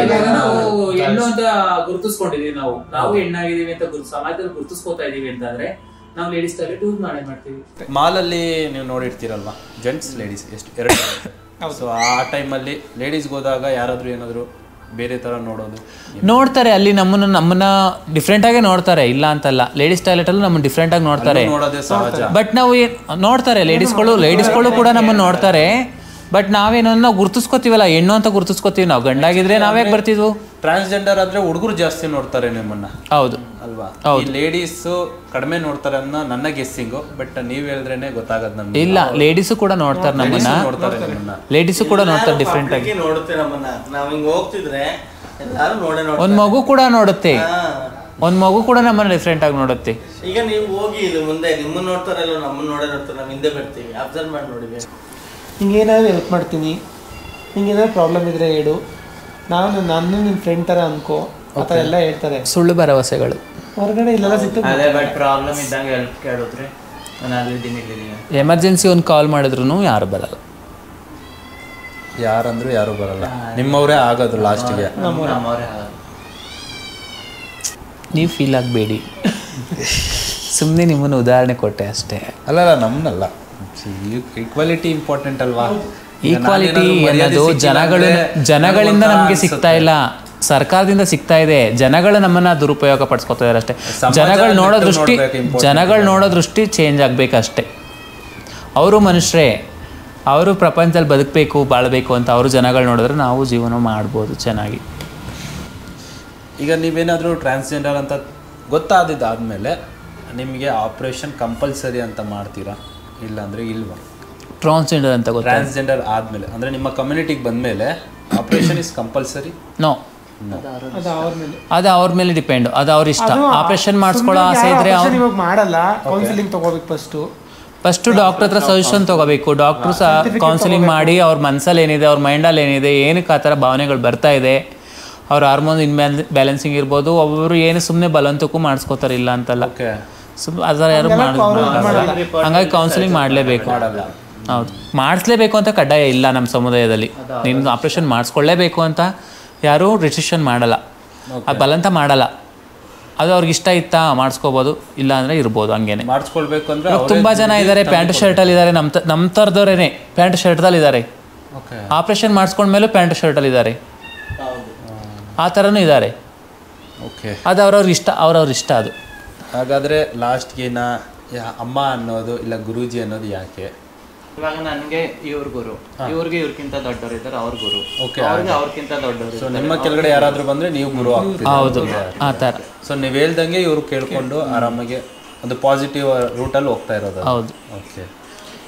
ನಾವು ಹೆಣ್ಣು ಅಂತ ಗುರುತಿಸ್ಕೊಂಡಿದೀವಿ, ನಾವು ಹೆಣ್ಣಾಗಿದೀವಿ ಅಂತ ಸಮಾಜದಲ್ಲಿ ಗುರುತಿಸ್ಕೋತಾ ಇದೀವಿ ಅಂತಂದ್ರೆ ನಾವು ಲೇಡೀಸ್ ಟಾಯ್ಲೆಟ್ ಯೂಸ್ ಮಾಡ್ತೀವಿ. ಮಾಲಲ್ಲಿ ನೀವು ನೋಡಿರ್ತೀರಲ್ವಾ, ಜೆಂಟ್ಸ್ ಲೇಡೀಸ್ ಎಷ್ಟು ಎರಡು. ಸೊ ಆ ಟೈಮಲ್ಲಿ ಲೇಡೀಸ್ಗೆ ಹೋದಾಗ ಯಾರಾದರೂ ಏನಾದರೂ ಬೇರೆ ಥರ ನೋಡ್ತಾರೆ. ಅಲ್ಲಿ ನಮ್ಮನ್ನ ಡಿಫ್ರೆಂಟ್ ಆಗೇ ನೋಡ್ತಾರೆ, ಇಲ್ಲ ಅಂತಲ್ಲ. ಲೇಡೀಸ್ ಟಾಯ್ಲೆಟ್ ಅಲ್ಲೂ ನಮ್ಮನ್ನ ಡಿಫ್ರೆಂಟ್ ಆಗಿ ನೋಡ್ತಾರೆ, ನೋಡೋದೇ ಸಹಜ. ಬಟ್ ನಾವು ನೋಡ್ತಾರೆ, ಲೇಡೀಸ್ಗಳು ಕೂಡ ನಮ್ಮನ್ನ ನೋಡ್ತಾರೆ. ಬಟ್ ನಾವೇನೋ ನಾವು ಗುರುತಿಸ್ಕೋತೀವಲ್ಲ, ಹೆಣ್ಣು ಅಂತ ಗುರುತಿಸ್ಕೋತೀವಿ. ನಾವು ಗಂಡಾಗಿದ್ರೆ ನಾವ್ಯಾಕೆ ಬರ್ತಿದ್ವು? ಟ್ರಾನ್ಸ್ಜೆಂಡರ್ ಆದ್ರೆ ಹುಡುಗರು ಜಾಸ್ತಿ ನೋಡ್ತಾರೆ ನಿಮ್ಮನ್ನ, ಹೌದು ಅಲ್ವಾ? ಲೇಡೀಸ್ ಕಡಿಮೆ ನೋಡ್ತಾರೆ ಅನ್ನೋ ನನ್ನ ಗೆಸ್ಸಿಂಗು, ಬಟ್ ನೀವ್ ಹೇಳಿದ್ರೇನೆ ಗೊತ್ತಾಗದ್ ನಮ್ಗೆ. ಇಲ್ಲ, ಲೇಡೀಸು ಕೂಡ ನೋಡ್ತಾರೆ ನಮ್ಮನ್ನ, ಲೇಡೀಸು ಕೂಡ ನೋಡ್ತಾರೆ ಡಿಫ್ರೆಂಟ್ ಆಗಿ ನೋಡುತ್ತೆ ನಮ್ಮನ್ನ. ನಾವ್ ಹಿಂಗ್ ಹೋಗ್ತಿದ್ರೆ ಎಲ್ಲಾರು ಒಂದ್ ಮಗು ಕೂಡ ನೋಡುತ್ತೆ, ಒಂದ್ ಮಗು ಕೂಡ ನಮ್ಮನ್ನ ಡಿಫ್ರೆಂಟ್ ಆಗಿ ನೋಡುತ್ತೆ. ಈಗ ನೀವು ಹೋಗಿ ಇಲ್ಲಿ ಮುಂದೆ ನಿಮ್ಮನ್ನ ನೋಡ್ತಾರಲ್ಲ, ನಮ್ಮನ್ನ ನೋಡ್ತಾರೆ, ನಾವ್ ಹಿಂದೆ ಬರ್ತೀವಿ, ಅಬ್ಸರ್ವ್ ಮಾಡಿ ನೋಡಿದ್ವಿ. ಹಿಂಗೇನಾದ್ರು ಹೆಲ್ಪ್ ಮಾಡ್ತೀನಿ, ಹಿಂಗೇನಾದ್ರು ಪ್ರಾಬ್ಲಮ್ ಇದ್ರೆ ಹೇಳು, ನಾನು ನಿನ್ನ ಫ್ರೆಂಡ್ ಥರ ಅನ್ಕೋ, ಆ ಥರ ಎಲ್ಲ ಹೇಳ್ತಾರೆ. ಸುಳ್ಳು ಭರವಸೆಗಳು ಹೊರಗಡೆ ಇಲ್ಲೆಲ್ಲ ಸಿಗ್ತದೆ. ಅದೇ ಬಟ್ ಪ್ರಾಬ್ಲಮ್ ಇದ್ದಂಗೆ ಹೆಲ್ಪ್ ಕೇಳಿದ್ರೆ ನಾನು ಅಲ್ಲಿದ್ದೀನಿ. ಎಮರ್ಜೆನ್ಸಿ ಒಂದು ಕಾಲ್ ಮಾಡಿದ್ರು ಯಾರು ಬರಲ್ಲ. ಯಾರಂದ್ರೂ ಯಾರು ಬರಲ್ಲ, ನಿಮ್ಮವರೇ ಆಗೋದು ಲಾಸ್ಟಿಗೆ. ನಮ್ಮವರೇ ಆಗೋದು. ನೀವು ಫೀಲ್ ಆಗಬೇಡಿ, ಸುಮ್ಮನೆ ನಿಮ್ಮನ್ನು ಉದಾಹರಣೆ ಕೊಟ್ಟೆ ಅಷ್ಟೇ. ಅಲ್ಲ ನಮ್ಮನ್ನಲ್ಲ, ಈಕ್ವಾಲಿಟಿ ಇಂಪಾರ್ಟೆಂಟ್ ಅಲ್ವಾ? ಈಕ್ವಾಲಿಟಿ ಅನ್ನೋದು ಜನಗಳಿಂದ ನಮಗೆ ಸಿಗ್ತಾ ಇಲ್ಲ, ಸರ್ಕಾರದಿಂದ ಸಿಗ್ತಾ ಇದೆ. ಜನಗಳು ನಮ್ಮನ್ನ ದುರುಪಯೋಗ ಪಡಿಸ್ಕೊತಾ ಇದ್ದಾರೆ ಅಷ್ಟೇ. ಜನಗಳು ನೋಡೋ ದೃಷ್ಟಿ ಚೇಂಜ್ ಆಗಬೇಕಷ್ಟೇ. ಅವರು ಮನುಷ್ಯರೇ, ಅವರು ಪ್ರಪಂಚದಲ್ಲಿ ಬದುಕಬೇಕು, ಬಾಳಬೇಕು ಅಂತ ಅವರು ಜನಗಳು ನೋಡಿದ್ರೆ ನಾವು ಜೀವನ ಮಾಡ್ಬೋದು ಚೆನ್ನಾಗಿ. ಈಗ ನೀವೇನಾದರೂ ಟ್ರಾನ್ಸ್ಜೆಂಡರ್ ಅಂತ ಗೊತ್ತಾದಿದ್ದಾದಮೇಲೆ ನಿಮಗೆ ಆಪ್ರೇಷನ್ ಕಂಪಲ್ಸರಿ ಅಂತ ಮಾಡ್ತೀರಾ, ಇಲ್ಲಾಂದರೆ ಇಲ್ವಾ? ಟ್ರಾನ್ಸ್ಜೆಂಡರ್ ಅಂತ ಗೊತ್ತಾ? ಟ್ರಾನ್ಸ್ಜೆಂಡರ್ ಆದಮೇಲೆ ಅಂದರೆ ನಿಮ್ಮ ಕಮ್ಯುನಿಟಿಗೆ ಬಂದಮೇಲೆ ಆಪ್ರೇಷನ್ ಇಸ್ ಕಂಪಲ್ಸರಿ? ನೋ, ಅದು ಅವ್ರ ಮೇಲೆ ಡಿಪೆಂಡ್, ಅದು ಅವ್ರ ಇಷ್ಟ. ಆಪರೇಷನ್ ಮಾಡಿಸ್ಕೊಳ್ಳೋ ಆಸೆ ಇದ್ರೆ ಮಾಡಲ್ಲ, ಕೌನ್ಸಿಲಿಂಗ್ ತಗೋಬೇಕು. ಫಸ್ಟು ಡಾಕ್ಟರ್ ಹತ್ರ ಸಜೆಷನ್ ತೊಗೋಬೇಕು. ಡಾಕ್ಟ್ರು ಸಹ ಕೌನ್ಸಿಲಿಂಗ್ ಮಾಡಿ ಅವ್ರ ಮನಸ್ಸಲ್ಲಿ ಏನಿದೆ, ಅವ್ರ ಮೈಂಡಲ್ಲಿ ಏನಿದೆ, ಏನಕ್ಕೆ ಆ ಥರ ಭಾವನೆಗಳು ಬರ್ತಾ ಇದೆ, ಅವ್ರ ಹಾರ್ಮೋನ್ ಬ್ಯಾಲೆನ್ಸಿಂಗ್ ಇರ್ಬೋದು. ಒಬ್ಬೊಬ್ರು ಏನು ಸುಮ್ಮನೆ ಬಲವಂತಕ್ಕೂ ಮಾಡಿಸ್ಕೋತಾರೆ, ಇಲ್ಲ ಅಂತಲ್ಲ, ಆ ಥರ ಯಾರು ಹಂಗಾಗಿ ಕೌನ್ಸಿಲಿಂಗ್ ಮಾಡಲೇಬೇಕು. ಹೌದು, ಮಾಡಿಸ್ಲೇಬೇಕು ಅಂತ ಕಡ್ಡಾಯ ಇಲ್ಲ ನಮ್ಮ ಸಮುದಾಯದಲ್ಲಿ. ನಿಮ್ಗೆ ಆಪ್ರೇಷನ್ ಮಾಡಿಸ್ಕೊಳ್ಳೇಬೇಕು ಅಂತ ಯಾರೂ ರಿಸ್ಟ್ರಿಕ್ಷನ್ ಮಾಡಲ್ಲ, ಅದು ಬಲವಂತ ಮಾಡಲ್ಲ. ಅದು ಅವ್ರಿಗೆ ಇಷ್ಟ ಇತ್ತಾ ಮಾಡಿಸ್ಕೋಬೋದು, ಇಲ್ಲ ಅಂದರೆ ಇರ್ಬೋದು ಹಂಗೇನೆ. ಮಾಡಿಸ್ಕೊಳ್ಬೇಕು ಅಂದರೆ ತುಂಬ ಜನ ಇದ್ದಾರೆ ಪ್ಯಾಂಟ್ ಶರ್ಟಲ್ಲಿ ಇದ್ದಾರೆ, ನಮ್ಮ ಥರದವರೇನೆ ಪ್ಯಾಂಟ್ ಶರ್ಟಲ್ಲಿ ಇದ್ದಾರೆ. ಆಪ್ರೇಷನ್ ಮಾಡಿಸ್ಕೊಂಡ್ಮೇಲೂ ಪ್ಯಾಂಟ್ ಶರ್ಟಲ್ಲಿ ಇದ್ದಾರೆ, ಆ ಥರನೂ ಇದ್ದಾರೆ. ಓಕೆ, ಅದು ಅವ್ರವ್ರ ಇಷ್ಟ ಅದು. ಹಾಗಾದರೆ ಲಾಸ್ಟ್ಗೇನ ಅಮ್ಮ ಅನ್ನೋದು ಇಲ್ಲ ಗುರೂಜಿ ಅನ್ನೋದು ಯಾಕೆ? ಇವಾಗ ನನಗೆ ಇವ್ರ ಗುರು, ಇವ್ರಿಗೆ ಇವ್ರಕ್ಕಿಂತ ದೊಡ್ಡವರು ಇದ್ದಾರೆ, ಅವ್ರ ಗುರು, ಅವ್ರಕ್ಕಿಂತ ದೊಡ್ಡವರು. ಸೊ ನಿಮ್ಮ ಕೆಳಗಡೆ ಯಾರಾದರೂ ಬಂದರೆ ನೀವು ಗುರು ಆಗ್ತೀರಿ. ಹೌದು, ಆ ಥರ. ಸೊ ನೀವು ಹೇಳ್ದಂಗೆ ಇವರು ಕೇಳ್ಕೊಂಡು ಆರಾಮಾಗಿ ಒಂದು ಪಾಸಿಟಿವ್ ರೂಟಲ್ಲಿ ಹೋಗ್ತಾ ಇರೋದು. ಹೌದು. ಓಕೆ,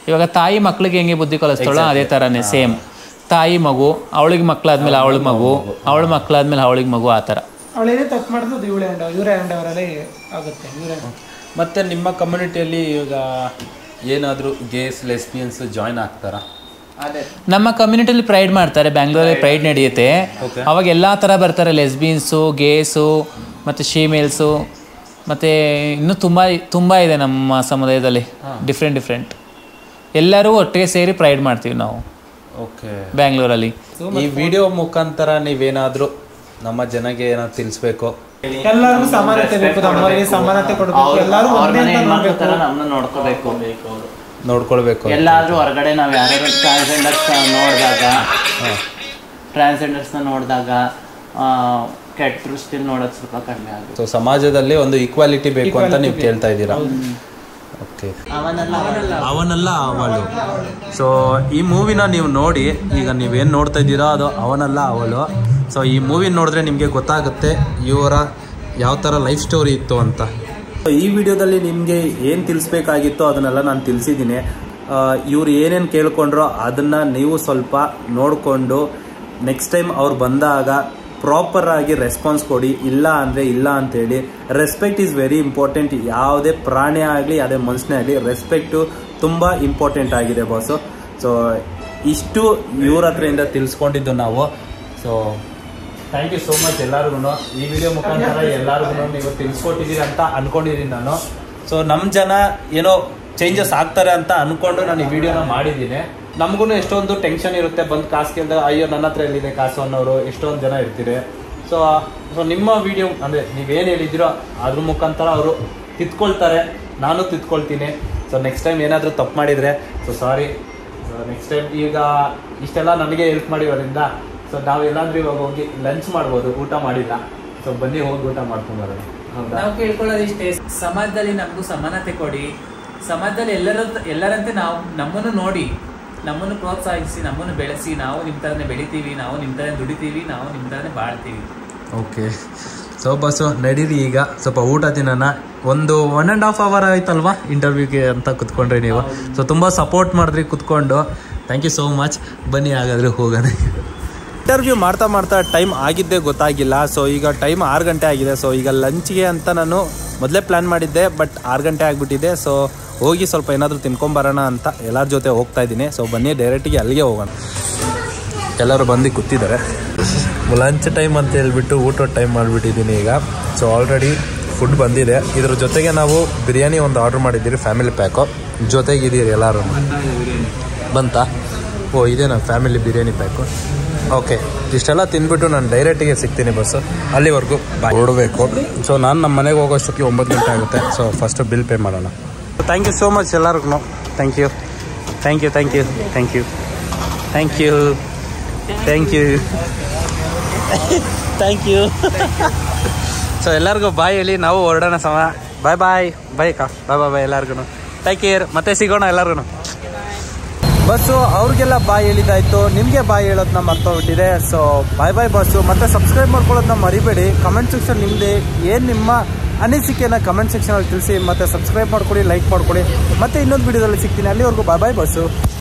ಇವಾಗ ತಾಯಿ ಮಕ್ಳಿಗೆ ಹೆಂಗೆ ಬುದ್ಧಿ ಕಲಿಸ್ತಾಳೋ ಅದೇ ಥರನೇ ಸೇಮ್. ತಾಯಿ ಮಗು, ಅವಳಿಗೆ ಮಕ್ಕಳಾದ್ಮೇಲೆ ಅವಳ ಮಗು, ಅವಳ ಮಕ್ಕಳಾದ್ಮೇಲೆ ಅವಳಿಗೆ ಮಗು, ಆ ಥರ. ಅವಳೇನೇ ತಪ್ಪು ಮಾಡಿದ್ರು ಇವರೇ ಅವರಲ್ಲೇ ಆಗುತ್ತೆ. ಮತ್ತು ನಿಮ್ಮ ಕಮ್ಯುನಿಟಿಯಲ್ಲಿ ಇವಾಗ ಏನಾದರೂ ಗೇಸ್ ಲೆಸ್ಬಿಯನ್ಸ್ ಜಾಯ್ನ್ ಆಗ್ತಾರಾ? ನಮ್ಮ ಕಮ್ಯುನಿಟಿಯಲ್ಲಿ ಪ್ರೈಡ್ ಮಾಡ್ತಾರೆ, ಬ್ಯಾಂಗ್ಳೂರಲ್ಲಿ ಪ್ರೈಡ್ ನಡೆಯುತ್ತೆ. ಅವಾಗ ಎಲ್ಲ ಥರ ಬರ್ತಾರೆ, ಲೆಸ್ಬಿಯನ್ಸು, ಗೇಸು ಮತ್ತು ಶೀಮೇಲ್ಸು, ಮತ್ತು ಇನ್ನೂ ತುಂಬ ಇದೆ ನಮ್ಮ ಸಮುದಾಯದಲ್ಲಿ, ಡಿಫ್ರೆಂಟ್ ಎಲ್ಲರೂ ಒಟ್ಟಿಗೆ ಸೇರಿ ಪ್ರೈಡ್ ಮಾಡ್ತೀವಿ ನಾವು. ಓಕೆ, ಬ್ಯಾಂಗ್ಳೂರಲ್ಲಿ. ಈ ವಿಡಿಯೋ ಮುಖಾಂತರ ನೀವೇನಾದರೂ ನಮ್ಮ ಜನಗೆ ಏನಾದ್ರು ತಿಳಿಸ್ಬೇಕು? ಎಲ್ಲರಿಗೂ ಸಮಾನತೆ ಬೇಕು, ನಮ್ಮವರಿಗೆ ಸಮಾನತೆ ಕೊಡಬೇಕು, ಎಲ್ಲರೂ ನಮ್ಮನ್ನ ನೋಡ್ಕೊಳ್ಬೇಕು. ಎಲ್ಲಾದ್ರೂ ಹೊರಗಡೆ ನಾವು ಯಾರು ಟ್ರಾನ್ಸ್ಜೆಂಡರ್ಸ್ನ ನೋಡಿದಾಗ ಕೆಟ್ಟ ದೃಷ್ಟಿಲಿ ನೋಡೋದು ಸ್ವಲ್ಪ ಕಡಿಮೆ ಆಗುತ್ತೆ. ಸೊ ಸಮಾಜದಲ್ಲಿ ಒಂದು ಈಕ್ವಾಲಿಟಿ ಬೇಕು ಅಂತ ನೀವು ಕೇಳ್ತಾ ಇದ್ದೀರಾ? ಓಕೆ, ಅವನಲ್ಲ ಅವಳು. ಸೊ ಈ ಮೂವಿನ ನೀವು ನೋಡಿ, ಈಗ ನೀವೇನು ನೋಡ್ತಾ ಇದ್ದೀರಾ ಅದು ಅವನಲ್ಲ ಅವಳು. ಸೊ ಈ ಮೂವಿ ನೋಡಿದ್ರೆ ನಿಮಗೆ ಗೊತ್ತಾಗುತ್ತೆ ಇವರ ಯಾವ ಥರ ಲೈಫ್ ಸ್ಟೋರಿ ಇತ್ತು ಅಂತ. ಈ ವಿಡಿಯೋದಲ್ಲಿ ನಿಮಗೆ ಏನು ತಿಳಿಸ್ಬೇಕಾಗಿತ್ತು ಅದನ್ನೆಲ್ಲ ನಾನು ತಿಳಿಸಿದ್ದೀನಿ. ಇವ್ರು ಏನೇನು ಕೇಳ್ಕೊಂಡ್ರೋ ಅದನ್ನು ನೀವು ಸ್ವಲ್ಪ ನೋಡಿಕೊಂಡು ನೆಕ್ಸ್ಟ್ ಟೈಮ್ ಅವ್ರು ಬಂದಾಗ ಪ್ರಾಪರ್ ಆಗಿ ರೆಸ್ಪಾನ್ಸ್ ಕೊಡಿ. ಇಲ್ಲ ಅಂದರೆ ಇಲ್ಲ ಅಂತೇಳಿ. Respect is very important. ಯಾವುದೇ ಪ್ರಾಣಿ ಆಗಲಿ ಯಾವುದೇ ಮನುಷ್ಯನೇ ಆಗಲಿ ರೆಸ್ಪೆಕ್ಟು ತುಂಬ ಇಂಪಾರ್ಟೆಂಟ್ ಆಗಿದೆ ಬಾಸು. ಸೊ ಇಷ್ಟು ಇವ್ರ ಹತ್ರದಿಂದ ತಿಳಿಸ್ಕೊಂಡಿದ್ದು ನಾವು. So thank you so much ಎಲ್ಲರಿಗೂ. ಈ ವಿಡಿಯೋ ಮುಖಾಂತರ ಎಲ್ಲರಿಗೂ ನೀವು ತಿಳಿಸ್ಕೊಟ್ಟಿದ್ದೀರಿ ಅಂತ ಅಂದ್ಕೊಂಡಿದ್ದೀನಿ ನಾನು. ಸೊ ನಮ್ಮ ಜನ ಏನೋ ಚೇಂಜಸ್ ಆಗ್ತಾರೆ ಅಂತ ಅಂದ್ಕೊಂಡು ನಾನು ಈ ವಿಡಿಯೋನ ಮಾಡಿದ್ದೀನಿ. ನಮಗೂ ಎಷ್ಟೊಂದು ಟೆನ್ಷನ್ ಇರುತ್ತೆ, ಬಂದು ಕಾಸು ಕೇಳಿದಾಗ ಅಯ್ಯೋ ನನ್ನ ಹತ್ರ ಎಲ್ಲಿದೆ ಕಾಸು ಅನ್ನೋರು ಎಷ್ಟೊಂದು ಜನ ಇರ್ತೀರಿ. ಸೊ ನಿಮ್ಮ ವಿಡಿಯೋ ಅಂದರೆ ನೀವೇನು ಹೇಳಿದ್ದೀರೋ ಅದ್ರ ಮುಖಾಂತರ ಅವರು ತಿದ್ಕೊಳ್ತಾರೆ, ನಾನು ತಿದ್ಕೊಳ್ತೀನಿ. ಸೊ ನೆಕ್ಸ್ಟ್ ಟೈಮ್ ಏನಾದರೂ ತಪ್ಪು ಮಾಡಿದರೆ so sorry. So next time ಈಗ ಇಷ್ಟೆಲ್ಲ ನನಗೆ ಹೆಲ್ಪ್ ಮಾಡಿರೋದ್ರಿಂದ ಸೊ ನಾವೆಲ್ಲಾದ್ರೂ ಇವಾಗ ಹೋಗಿ ಲಂಚ್ ಮಾಡ್ಬೋದು, ಊಟ ಮಾಡಿಲ್ಲ. ಸೊ ಬನ್ನಿ ಹೋಗಿ ಊಟ ಮಾಡ್ಕೊಂಡ್ಬರೋಣ. ನಾವು ಕೇಳ್ಕೊಳ್ಳೋದು ಇಷ್ಟೇ, ಸಮಾಜದಲ್ಲಿ ನಮಗೂ ಸಮಾನತೆ ಕೊಡಿ. ಸಮಾಜದಲ್ಲಿ ಎಲ್ಲರಂತೆ ನಾವು ನಮ್ಮನ್ನು ನೋಡಿ, ನಮ್ಮನ್ನು ಪ್ರೋತ್ಸಾಹಿಸಿ, ನಮ್ಮನ್ನು ಬೆಳೆಸಿ. ನಾವು ನಿಮ್ಮ ಥರನೇ ಬೆಳಿತೀವಿ, ನಾವು ನಿಮ್ಮ ಥರನೇ ದುಡಿತೀವಿ, ನಾವು ನಿಮ್ಮ ಥರನೇ ಬಾಳ್ತೀವಿ. ಓಕೆ, ಸೊ ಬಸ್ಸು ನಡೀರಿ. ಈಗ ಸ್ವಲ್ಪ ಊಟ ತಿನ್ನೋಣ. ಒಂದು 1.5 hour ಆಯ್ತಲ್ವಾ ಇಂಟರ್ವ್ಯೂಗೆ ಅಂತ ಕುತ್ಕೊಂಡ್ರಿ ನೀವು. ಸೊ ತುಂಬ ಸಪೋರ್ಟ್ ಮಾಡಿದ್ರಿ ಕುತ್ಕೊಂಡು. Thank you so much. ಬನ್ನಿ ಹಾಗಾದರೆ ಹೋಗೋಣ. ಇಂಟರ್ವ್ಯೂ ಮಾಡ್ತಾ ಟೈಮ್ ಆಗಿದ್ದೇ ಗೊತ್ತಾಗಿಲ್ಲ. ಸೊ ಈಗ ಟೈಮ್ 6 ಗಂಟೆ ಆಗಿದೆ. ಸೊ ಈಗ ಲಂಚ್ಗೆ ಅಂತ ನಾನು ಮೊದಲೇ ಪ್ಲ್ಯಾನ್ ಮಾಡಿದ್ದೆ, ಬಟ್ 6 ಗಂಟೆ ಆಗಿಬಿಟ್ಟಿದೆ. ಸೊ ಹೋಗಿ ಸ್ವಲ್ಪ ಏನಾದರೂ ತಿನ್ಕೊಂಬರೋಣ ಅಂತ ಎಲ್ಲರ ಜೊತೆ ಹೋಗ್ತಾ ಇದ್ದೀನಿ. ಸೊ ಬನ್ನಿ ಡೈರೆಕ್ಟಿಗೆ ಅಲ್ಲಿಗೆ ಹೋಗೋಣ. ಎಲ್ಲರೂ ಬಂದು ಕೂತಿದ್ದಾರೆ. ಲಂಚ್ ಟೈಮ್ ಅಂತ ಹೇಳ್ಬಿಟ್ಟು ಊಟದ ಟೈಮ್ ಮಾಡಿಬಿಟ್ಟಿದ್ದೀನಿ ಈಗ. ಸೊ ಆಲ್ರೆಡಿ ಫುಡ್ ಬಂದಿದೆ. ಇದ್ರ ಜೊತೆಗೆ ನಾವು ಬಿರಿಯಾನಿ ಒಂದು ಆರ್ಡ್ರ್ ಮಾಡಿದ್ದೀರಿ, ಫ್ಯಾಮಿಲಿ ಪ್ಯಾಕು. ಜೊತೆಗಿದ್ದೀರಿ ಎಲ್ಲರೂ. ಬಂತಾ? ಓ ಇದೇನಾ ಫ್ಯಾಮಿಲಿ ಬಿರಿಯಾನಿ ಪ್ಯಾಕು. ಓಕೆ, ಇಷ್ಟೆಲ್ಲ ತಿಂದ್ಬಿಟ್ಟು ನಾನು ಡೈರೆಕ್ಟಿಗೆ ಸಿಗ್ತೀನಿ ಬಸ್ಸು. ಅಲ್ಲಿವರೆಗೂ ಹೊರಡಬೇಕು. ಸೊ ನಾನು ನಮ್ಮ ಮನೆಗೆ ಹೋಗೋಷ್ಟಕ್ಕೆ 9 ಗಂಟೆ ಆಗುತ್ತೆ. ಸೊ ಫಸ್ಟು ಬಿಲ್ ಪೇ ಮಾಡೋಣ. ಥ್ಯಾಂಕ್ ಯು ಸೋ ಮಚ್ ಎಲ್ಲರಿಗೂ. Thank you thank you thank you thank you thank you thank you thank you. So ಎಲ್ಲರಿಗೂ ಬಾಯ್ ಹೇಳಿ, ನಾವು ಹೊರಡೋಣ ಸಮ. ಬಾಯ್ ಬಾಯ್ ಬಾಯ್ ಅಕ್ಕ, ಬಾಯ್ ಬಾಯ್ ಬಾಯ್ ಎಲ್ಲರಿಗೂ. ಟೇಕ್ ಕೇರ್, ಮತ್ತೆ ಸಿಗೋಣ ಎಲ್ಲರಿಗೂ. ಬಸ್ಸು ಅವ್ರಿಗೆಲ್ಲ ಬಾಯ್ ಹೇಳಿದ್ದಾಯಿತು, ನಿಮಗೆ ಬಾಯ್ ಹೇಳೋದನ್ನ ಮರ್ತೋಗ್ಬಿಟ್ಟಿದೆ. ಸೊ ಬಾಯ್ ಬಾಯ್ ಬಸ್ಸು. ಮತ್ತು ಸಬ್ಸ್ಕ್ರೈಬ್ ಮಾಡ್ಕೊಳ್ಳೋದನ್ನ ಮರಿಬೇಡಿ. ಕಮೆಂಟ್ ಸೆಕ್ಷನ್ ನಿಮ್ಮದೇ ಏನು ನಿಮ್ಮ ಅನಿಸಿಕೆನ ಕಮೆಂಟ್ ಸೆಕ್ಷನಲ್ಲಿ ತಿಳಿಸಿ. ಮತ್ತು ಸಬ್ಸ್ಕ್ರೈಬ್ ಮಾಡ್ಕೊಳ್ಳಿ, ಲೈಕ್ ಮಾಡ್ಕೊಳ್ಳಿ. ಮತ್ತೆ ಇನ್ನೊಂದು ವಿಡಿಯೋದಲ್ಲಿ ಸಿಗ್ತೀನಿ. ಅಲ್ಲಿವರೆಗೂ ಬಾಯ್ ಬಾಯ್ ಬಸ್ಸು.